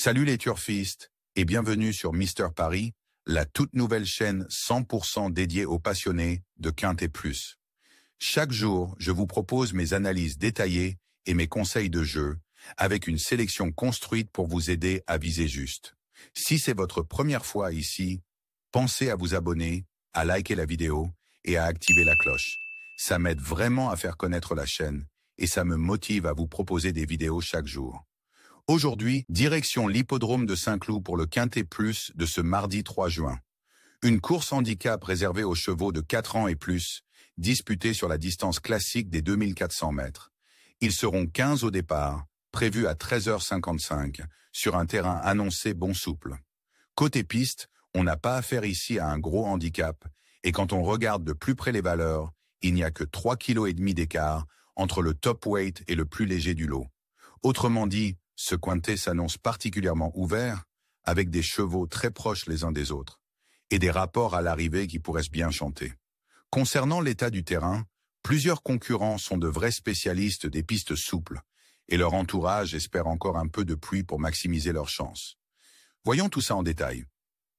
Salut les turfistes et bienvenue sur Mister Paris, la toute nouvelle chaîne 100% dédiée aux passionnés de Quintet Plus. Chaque jour, je vous propose mes analyses détaillées et mes conseils de jeu, avec une sélection construite pour vous aider à viser juste. Si c'est votre première fois ici, pensez à vous abonner, à liker la vidéo et à activer la cloche. Ça m'aide vraiment à faire connaître la chaîne et ça me motive à vous proposer des vidéos chaque jour. Aujourd'hui, direction l'hippodrome de Saint-Cloud pour le Quintet Plus de ce mardi 3 juin. Une course handicap réservée aux chevaux de 4 ans et plus, disputée sur la distance classique des 2400 mètres. Ils seront 15 au départ, prévus à 13h55, sur un terrain annoncé bon souple. Côté piste, on n'a pas affaire ici à un gros handicap, et quand on regarde de plus près les valeurs, il n'y a que 3,5 kg d'écart entre le top weight et le plus léger du lot. Autrement dit, ce Quintet s'annonce particulièrement ouvert, avec des chevaux très proches les uns des autres, et des rapports à l'arrivée qui pourraient bien chanter. Concernant l'état du terrain, plusieurs concurrents sont de vrais spécialistes des pistes souples, et leur entourage espère encore un peu de pluie pour maximiser leurs chances. Voyons tout ça en détail.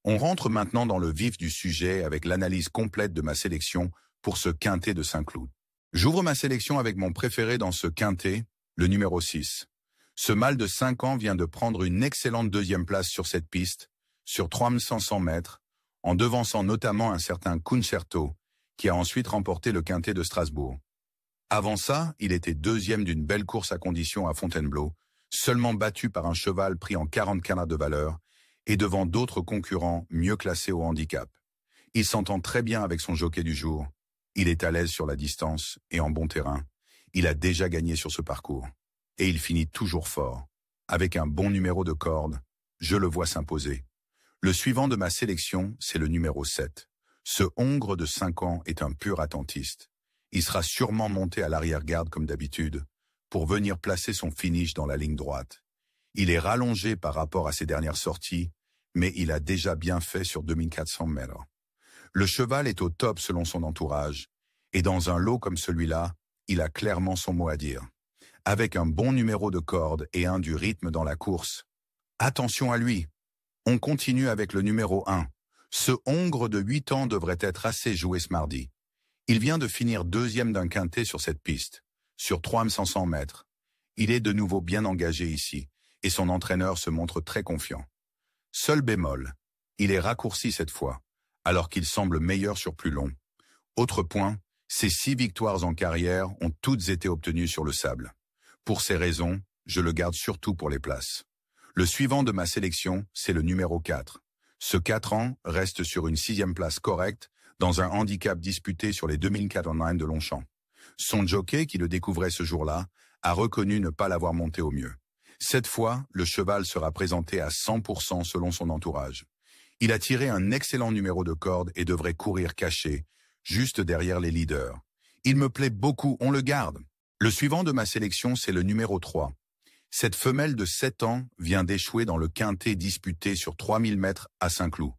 On rentre maintenant dans le vif du sujet avec l'analyse complète de ma sélection pour ce Quintet de Saint-Cloud. J'ouvre ma sélection avec mon préféré dans ce Quintet, le numéro 6. Ce mâle de 5 ans vient de prendre une excellente deuxième place sur cette piste, sur 3500 mètres, en devançant notamment un certain Concerto, qui a ensuite remporté le Quintet de Strasbourg. Avant ça, il était deuxième d'une belle course à condition à Fontainebleau, seulement battu par un cheval pris en 40 canards de valeur, et devant d'autres concurrents mieux classés au handicap. Il s'entend très bien avec son jockey du jour. Il est à l'aise sur la distance et en bon terrain. Il a déjà gagné sur ce parcours. Et il finit toujours fort. Avec un bon numéro de corde, je le vois s'imposer. Le suivant de ma sélection, c'est le numéro 7. Ce hongre de 5 ans est un pur attentiste. Il sera sûrement monté à l'arrière-garde comme d'habitude, pour venir placer son finish dans la ligne droite. Il est rallongé par rapport à ses dernières sorties, mais il a déjà bien fait sur 2400 mètres. Le cheval est au top selon son entourage, et dans un lot comme celui-là, il a clairement son mot à dire. Avec un bon numéro de corde et un du rythme dans la course. Attention à lui. On continue avec le numéro 1. Ce hongre de 8 ans devrait être assez joué ce mardi. Il vient de finir deuxième d'un quintet sur cette piste, sur 3500 mètres. Il est de nouveau bien engagé ici, et son entraîneur se montre très confiant. Seul bémol, il est raccourci cette fois, alors qu'il semble meilleur sur plus long. Autre point, ses 6 victoires en carrière ont toutes été obtenues sur le sable. Pour ces raisons, je le garde surtout pour les places. Le suivant de ma sélection, c'est le numéro 4. Ce 4 ans reste sur une 6e place correcte dans un handicap disputé sur les 2409 de Longchamp. Son jockey, qui le découvrait ce jour-là, a reconnu ne pas l'avoir monté au mieux. Cette fois, le cheval sera présenté à 100% selon son entourage. Il a tiré un excellent numéro de corde et devrait courir caché, juste derrière les leaders. Il me plaît beaucoup, on le garde. Le suivant de ma sélection, c'est le numéro 3. Cette femelle de 7 ans vient d'échouer dans le quintet disputé sur 3000 mètres à Saint-Cloud.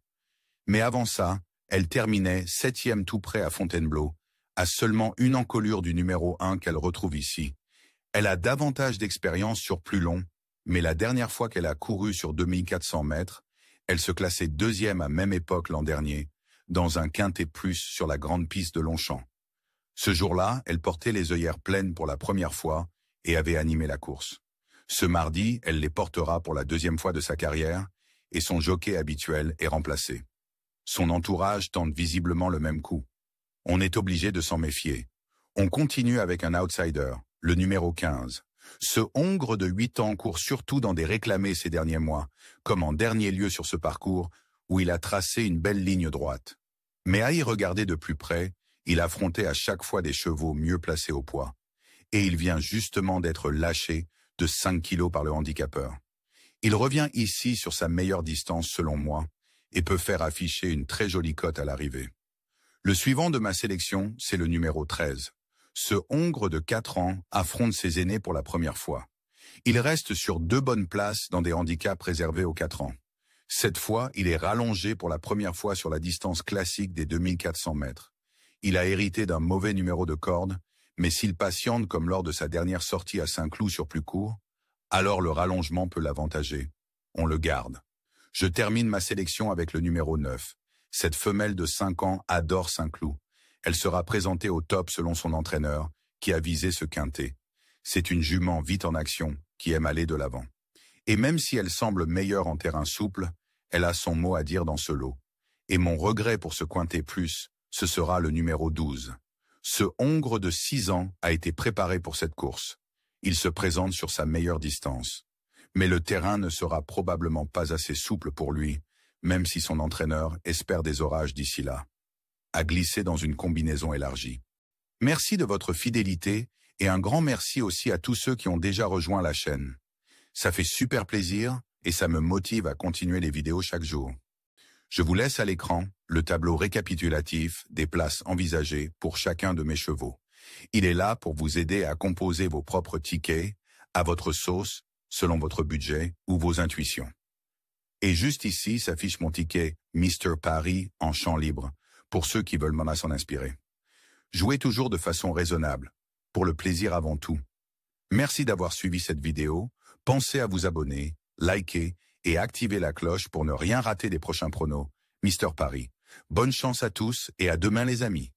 Mais avant ça, elle terminait 7e tout près à Fontainebleau, à seulement une encolure du numéro 1 qu'elle retrouve ici. Elle a davantage d'expérience sur plus long, mais la dernière fois qu'elle a couru sur 2400 mètres, elle se classait 2e à même époque l'an dernier, dans un Quintet Plus sur la grande piste de Longchamp. Ce jour-là, elle portait les œillères pleines pour la première fois et avait animé la course. Ce mardi, elle les portera pour la 2e fois de sa carrière et son jockey habituel est remplacé. Son entourage tente visiblement le même coup. On est obligé de s'en méfier. On continue avec un outsider, le numéro 15. Ce hongre de 8 ans court surtout dans des réclamés ces derniers mois, comme en dernier lieu sur ce parcours où il a tracé une belle ligne droite. Mais à y regarder de plus près, il affrontait à chaque fois des chevaux mieux placés au poids. Et il vient justement d'être lâché de 5 kilos par le handicapeur. Il revient ici sur sa meilleure distance selon moi et peut faire afficher une très jolie cote à l'arrivée. Le suivant de ma sélection, c'est le numéro 13. Ce hongre de 4 ans affronte ses aînés pour la première fois. Il reste sur 2 bonnes places dans des handicaps réservés aux 4 ans. Cette fois, il est rallongé pour la première fois sur la distance classique des 2400 mètres. Il a hérité d'un mauvais numéro de corde, mais s'il patiente comme lors de sa dernière sortie à Saint-Cloud sur plus court, alors le rallongement peut l'avantager. on le garde. Je termine ma sélection avec le numéro 9. Cette femelle de 5 ans adore Saint-Cloud. Elle sera présentée au top selon son entraîneur, qui a visé ce quintet. C'est une jument vite en action, qui aime aller de l'avant. Et même si elle semble meilleure en terrain souple, elle a son mot à dire dans ce lot. Et mon regret pour ce quintet plus, ce sera le numéro 12. Ce hongre de 6 ans a été préparé pour cette course. Il se présente sur sa meilleure distance. Mais le terrain ne sera probablement pas assez souple pour lui, même si son entraîneur espère des orages d'ici là. À glisser dans une combinaison élargie. Merci de votre fidélité et un grand merci aussi à tous ceux qui ont déjà rejoint la chaîne. Ça fait super plaisir et ça me motive à continuer les vidéos chaque jour. Je vous laisse à l'écran le tableau récapitulatif des places envisagées pour chacun de mes chevaux. Il est là pour vous aider à composer vos propres tickets, à votre sauce, selon votre budget ou vos intuitions. Et juste ici s'affiche mon ticket Mr Paris en champ libre, pour ceux qui veulent m'en s'en inspirer. Jouez toujours de façon raisonnable, pour le plaisir avant tout. Merci d'avoir suivi cette vidéo, pensez à vous abonner, liker et activer la cloche pour ne rien rater des prochains pronos. Mr Paris. Bonne chance à tous et à demain les amis.